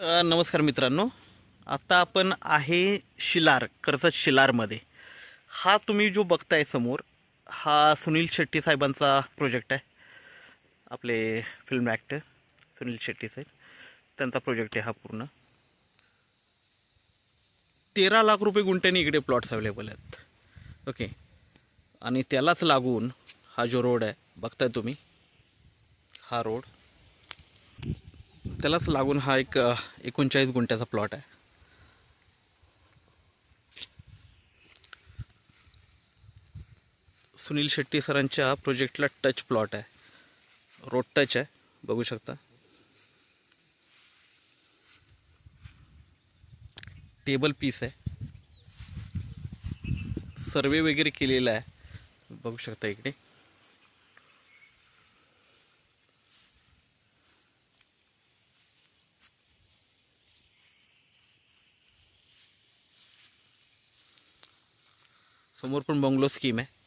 नमस्कार मित्रांनो. आता आपण आहे शिलार, कर्जत शिलारमध्ये. हा तुम्ही जो बघताय समोर, हा सुनील शेट्टी साहेबांचा प्रोजेक्ट आहे. आपले फिल्म ॲक्टर सुनील शेट्टी साहेब, त्यांचा प्रोजेक्ट आहे हा. पूर्ण 13 लाख रुपये गुंठ्याने इकडे प्लॉट्स अवेलेबल आहेत. ओके. आणि त्यालाच लागून हा जो रोड आहे बघताय तुम्ही, हा रोड त्यालाच लागून हा एक 39 गुंठ्याचा प्लॉट आहे. सुनील शेट्टी सरांच्या प्रोजेक्टला टच प्लॉट आहे, रोड टच आहे, बघू शकता. टेबल पीस आहे, सर्वे वगैरे केलेला आहे, बघू शकता इकडे. समोर पण बंगलो स्कीम आहे.